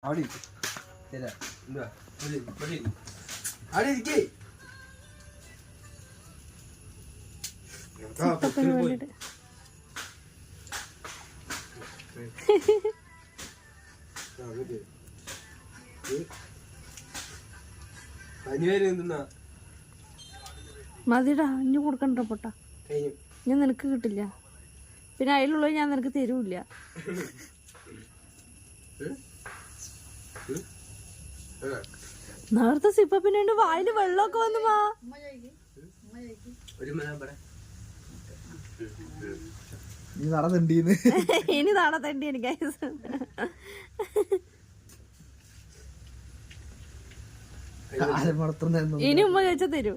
അവിടെ തരാ എന്താ അവിടെ ഇരിക്കേ മതിടാ ഇനി കൊടുക്കണ്ട പൊട്ട ഞാൻ നിനക്ക് കിട്ടില്ല പിന്നെ അതിലുള്ളത് ഞാൻ നിനക്ക് തരൂല്ല നേരത്തെ സിപ്പപ്പിനുണ്ട് വായില് വെള്ളമൊക്കെ വന്നു മാ ഇനി നടത്തണ്ടി എനിക്ക് ഇനി ഉമ്മ ചോദിച്ചാ തരൂ